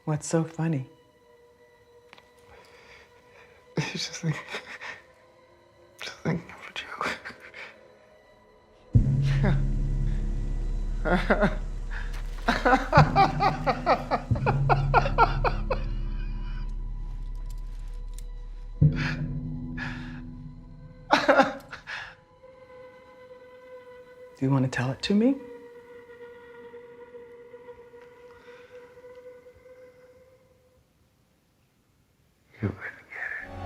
What's so funny? Just thinking of a joke. Do you want to tell it to me? You wouldn't get it.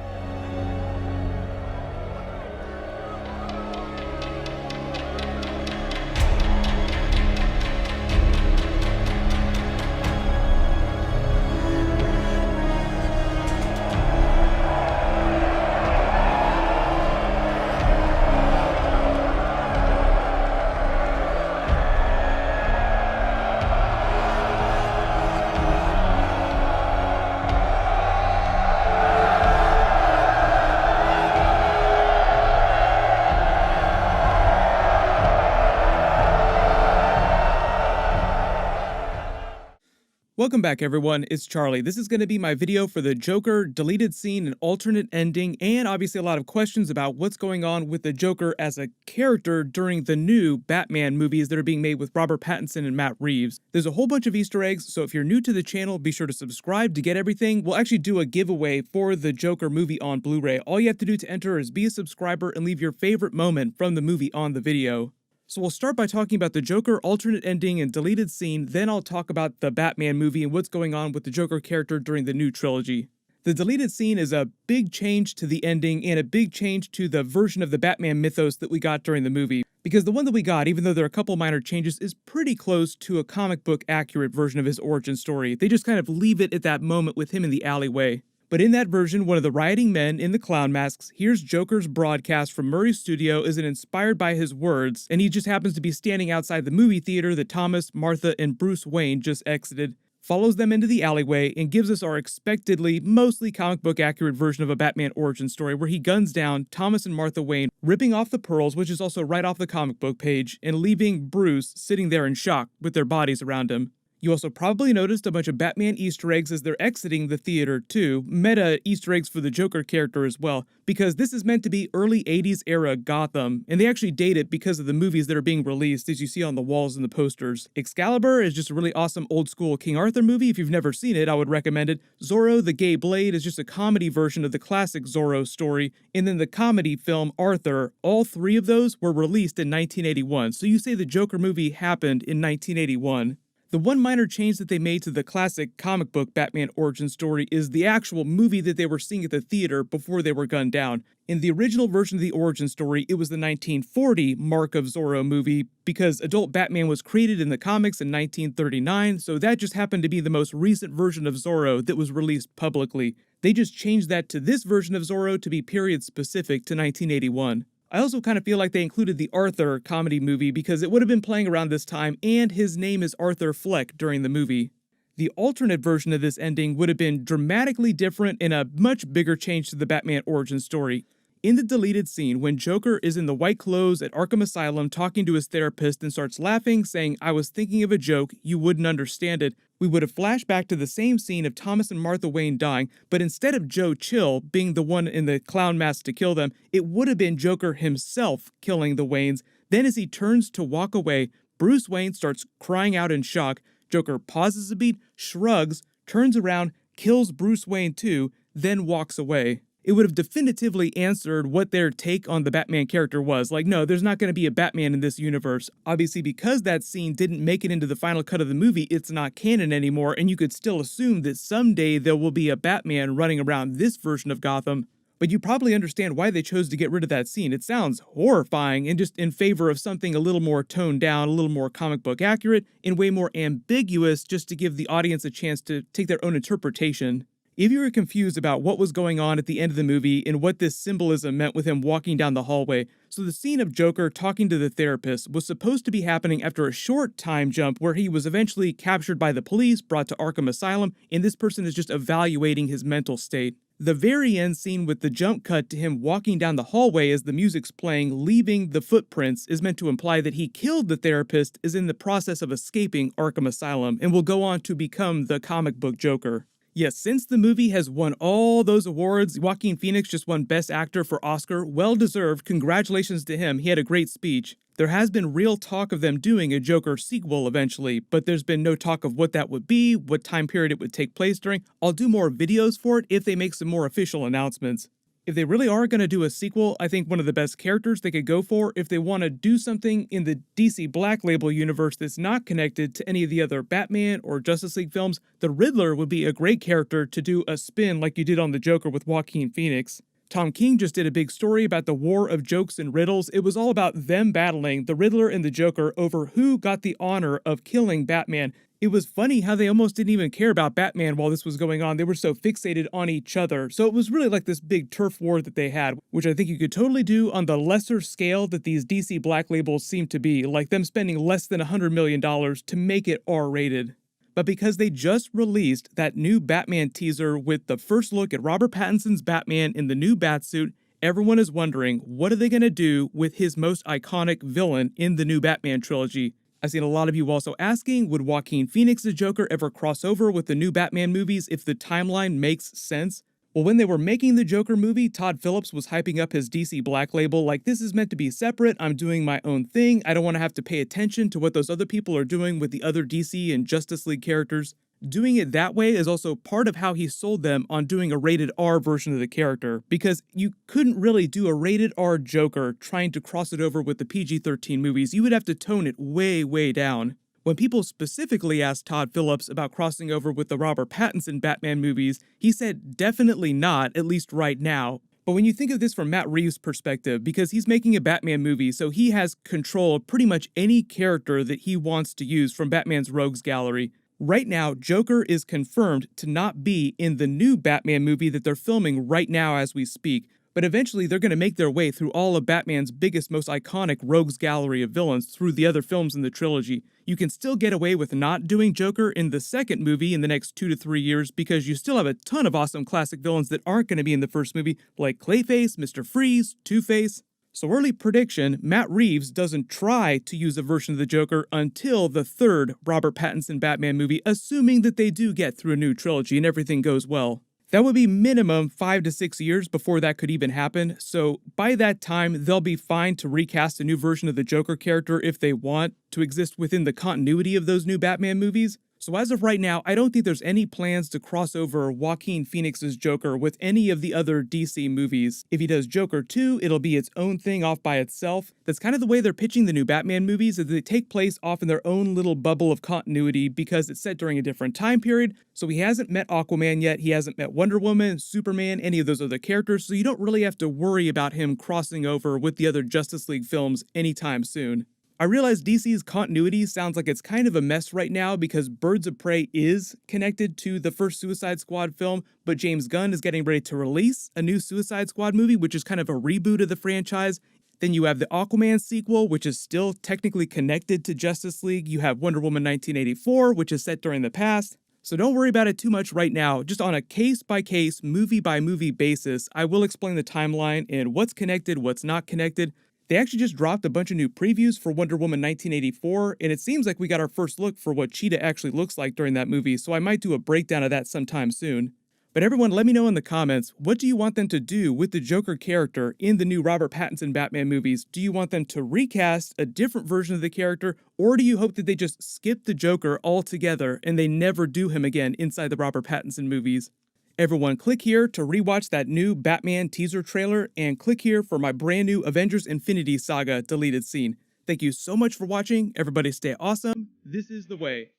Welcome back everyone, it's Charlie. This is going to be my video for the Joker deleted scene and alternate ending, and obviously a lot of questions about what's going on with the Joker as a character during the new Batman movies that are being made with Robert Pattinson and Matt Reeves. There's a whole bunch of Easter eggs, so if you're new to the channel, be sure to subscribe to get everything. We'll actually do a giveaway for the Joker movie on Blu-ray. All you have to do to enter is be a subscriber and leave your favorite moment from the movie on the video. So we'll start by talking about the Joker alternate ending and deleted scene, then I'll talk about the Batman movie and what's going on with the Joker character during the new trilogy. The deleted scene is a big change to the ending and a big change to the version of the Batman mythos that we got during the movie. Because the one that we got, even though there are a couple minor changes, is pretty close to a comic book accurate version of his origin story. They just kind of leave it at that moment with him in the alleyway. But in that version, one of the rioting men in the clown masks hears Joker's broadcast from Murray's studio as inspired by his words, and he just happens to be standing outside the movie theater that Thomas, Martha, and Bruce Wayne just exited, follows them into the alleyway, and gives us our expectedly, mostly comic book accurate version of a Batman origin story where he guns down Thomas and Martha Wayne, ripping off the pearls, which is also right off the comic book page, and leaving Bruce sitting there in shock with their bodies around him. You also probably noticed a bunch of Batman Easter eggs as they're exiting the theater too, meta Easter eggs for the Joker character as well, because this is meant to be early 80s era Gotham, and they actually date it because of the movies that are being released as you see on the walls and the posters. Excalibur is just a really awesome old school King Arthur movie. If you've never seen it, I would recommend it. Zorro the Gay Blade is just a comedy version of the classic Zorro story, and then the comedy film Arthur, all three of those were released in 1981, so you say the Joker movie happened in 1981. The one minor change that they made to the classic comic book Batman origin story is the actual movie that they were seeing at the theater before they were gunned down. In the original version of the origin story, it was the 1940 Mark of Zorro movie because adult Batman was created in the comics in 1939, so that just happened to be the most recent version of Zorro that was released publicly. They just changed that to this version of Zorro to be period specific to 1981. I also kind of feel like they included the Arthur comedy movie because it would have been playing around this time and his name is Arthur Fleck during the movie. The alternate version of this ending would have been dramatically different and a much bigger change to the Batman origin story. In the deleted scene, when Joker is in the white clothes at Arkham Asylum talking to his therapist and starts laughing, saying, "I was thinking of a joke, you wouldn't understand it," we would have flashed back to the same scene of Thomas and Martha Wayne dying, but instead of Joe Chill being the one in the clown mask to kill them, it would have been Joker himself killing the Waynes. Then as he turns to walk away, Bruce Wayne starts crying out in shock. Joker pauses a beat, shrugs, turns around, kills Bruce Wayne too, then walks away. It would have definitively answered what their take on the Batman character was. Like, no, there's not going to be a Batman in this universe. Obviously, because that scene didn't make it into the final cut of the movie, it's not canon anymore, and you could still assume that someday there will be a Batman running around this version of Gotham. But you probably understand why they chose to get rid of that scene. It sounds horrifying and just in favor of something a little more toned down, a little more comic book accurate, and way more ambiguous just to give the audience a chance to take their own interpretation. If you were confused about what was going on at the end of the movie and what this symbolism meant with him walking down the hallway, so the scene of Joker talking to the therapist was supposed to be happening after a short time jump where he was eventually captured by the police, brought to Arkham Asylum, and this person is just evaluating his mental state. The very end scene with the jump cut to him walking down the hallway as the music's playing, leaving the footprints, is meant to imply that he killed the therapist, is in the process of escaping Arkham Asylum, and will go on to become the comic book Joker. Yes, since the movie has won all those awards, Joaquin Phoenix just won Best Actor for Oscar. Well deserved. Congratulations to him. He had a great speech. There has been real talk of them doing a Joker sequel eventually, but there's been no talk of what that would be, what time period it would take place during. I'll do more videos for it if they make some more official announcements. If they really are going to do a sequel, I think one of the best characters they could go for, if they want to do something in the DC Black Label universe that's not connected to any of the other Batman or Justice League films, the Riddler would be a great character to do a spin like you did on the Joker with Joaquin Phoenix. Tom King just did a big story about the war of jokes and riddles. It was all about them battling, the Riddler and the Joker, over who got the honor of killing Batman. It was funny how they almost didn't even care about Batman while this was going on. They were so fixated on each other. So it was really like this big turf war that they had, which I think you could totally do on the lesser scale that these DC Black Labels seem to be, like them spending less than $100 million to make it R-rated. But because they just released that new Batman teaser with the first look at Robert Pattinson's Batman in the new Batsuit, everyone is wondering, what are they going to do with his most iconic villain in the new Batman trilogy? I've seen a lot of you also asking, would Joaquin Phoenix's Joker ever cross over with the new Batman movies if the timeline makes sense? Well, when they were making the Joker movie, Todd Phillips was hyping up his DC Black Label like, this is meant to be separate, I'm doing my own thing, I don't want to have to pay attention to what those other people are doing with the other DC and Justice League characters. Doing it that way is also part of how he sold them on doing a rated R version of the character, because you couldn't really do a rated R Joker trying to cross it over with the PG-13 movies. You would have to tone it way, way down. When people specifically asked Todd Phillips about crossing over with the Robert Pattinson Batman movies, he said definitely not, at least right now. But when you think of this from Matt Reeves' perspective, because he's making a Batman movie, so he has control of pretty much any character that he wants to use from Batman's rogues gallery. Right now, Joker is confirmed to not be in the new Batman movie that they're filming right now as we speak, but eventually they're going to make their way through all of Batman's biggest, most iconic rogues gallery of villains through the other films in the trilogy. You can still get away with not doing Joker in the second movie in the next 2 to 3 years because you still have a ton of awesome classic villains that aren't going to be in the first movie, like Clayface, Mr. Freeze, Two-Face. So early prediction, Matt Reeves doesn't try to use a version of the Joker until the third Robert Pattinson Batman movie, assuming that they do get through a new trilogy and everything goes well. That would be minimum 5 to 6 years before that could even happen, so by that time, they'll be fine to recast a new version of the Joker character if they want to exist within the continuity of those new Batman movies. So as of right now, I don't think there's any plans to cross over Joaquin Phoenix's Joker with any of the other DC movies. If he does Joker 2, it'll be its own thing off by itself. That's kind of the way they're pitching the new Batman movies, is they take place off in their own little bubble of continuity because it's set during a different time period. So he hasn't met Aquaman yet, he hasn't met Wonder Woman, Superman, any of those other characters, so you don't really have to worry about him crossing over with the other Justice League films anytime soon. I realize DC's continuity sounds like it's kind of a mess right now because Birds of Prey is connected to the first Suicide Squad film, but James Gunn is getting ready to release a new Suicide Squad movie, which is kind of a reboot of the franchise. Then you have the Aquaman sequel, which is still technically connected to Justice League. You have Wonder Woman 1984, which is set during the past. So don't worry about it too much right now. Just on a case-by-case, movie-by-movie basis, I will explain the timeline and what's connected, what's not connected. They actually just dropped a bunch of new previews for Wonder Woman 1984, and it seems like we got our first look for what Cheetah actually looks like during that movie, so I might do a breakdown of that sometime soon. But everyone, let me know in the comments, what do you want them to do with the Joker character in the new Robert Pattinson Batman movies? Do you want them to recast a different version of the character, or do you hope that they just skip the Joker altogether and they never do him again inside the Robert Pattinson movies? Everyone, click here to rewatch that new Batman teaser trailer, and click here for my brand new Avengers Infinity Saga deleted scene. Thank you so much for watching. Everybody stay awesome. This is the way.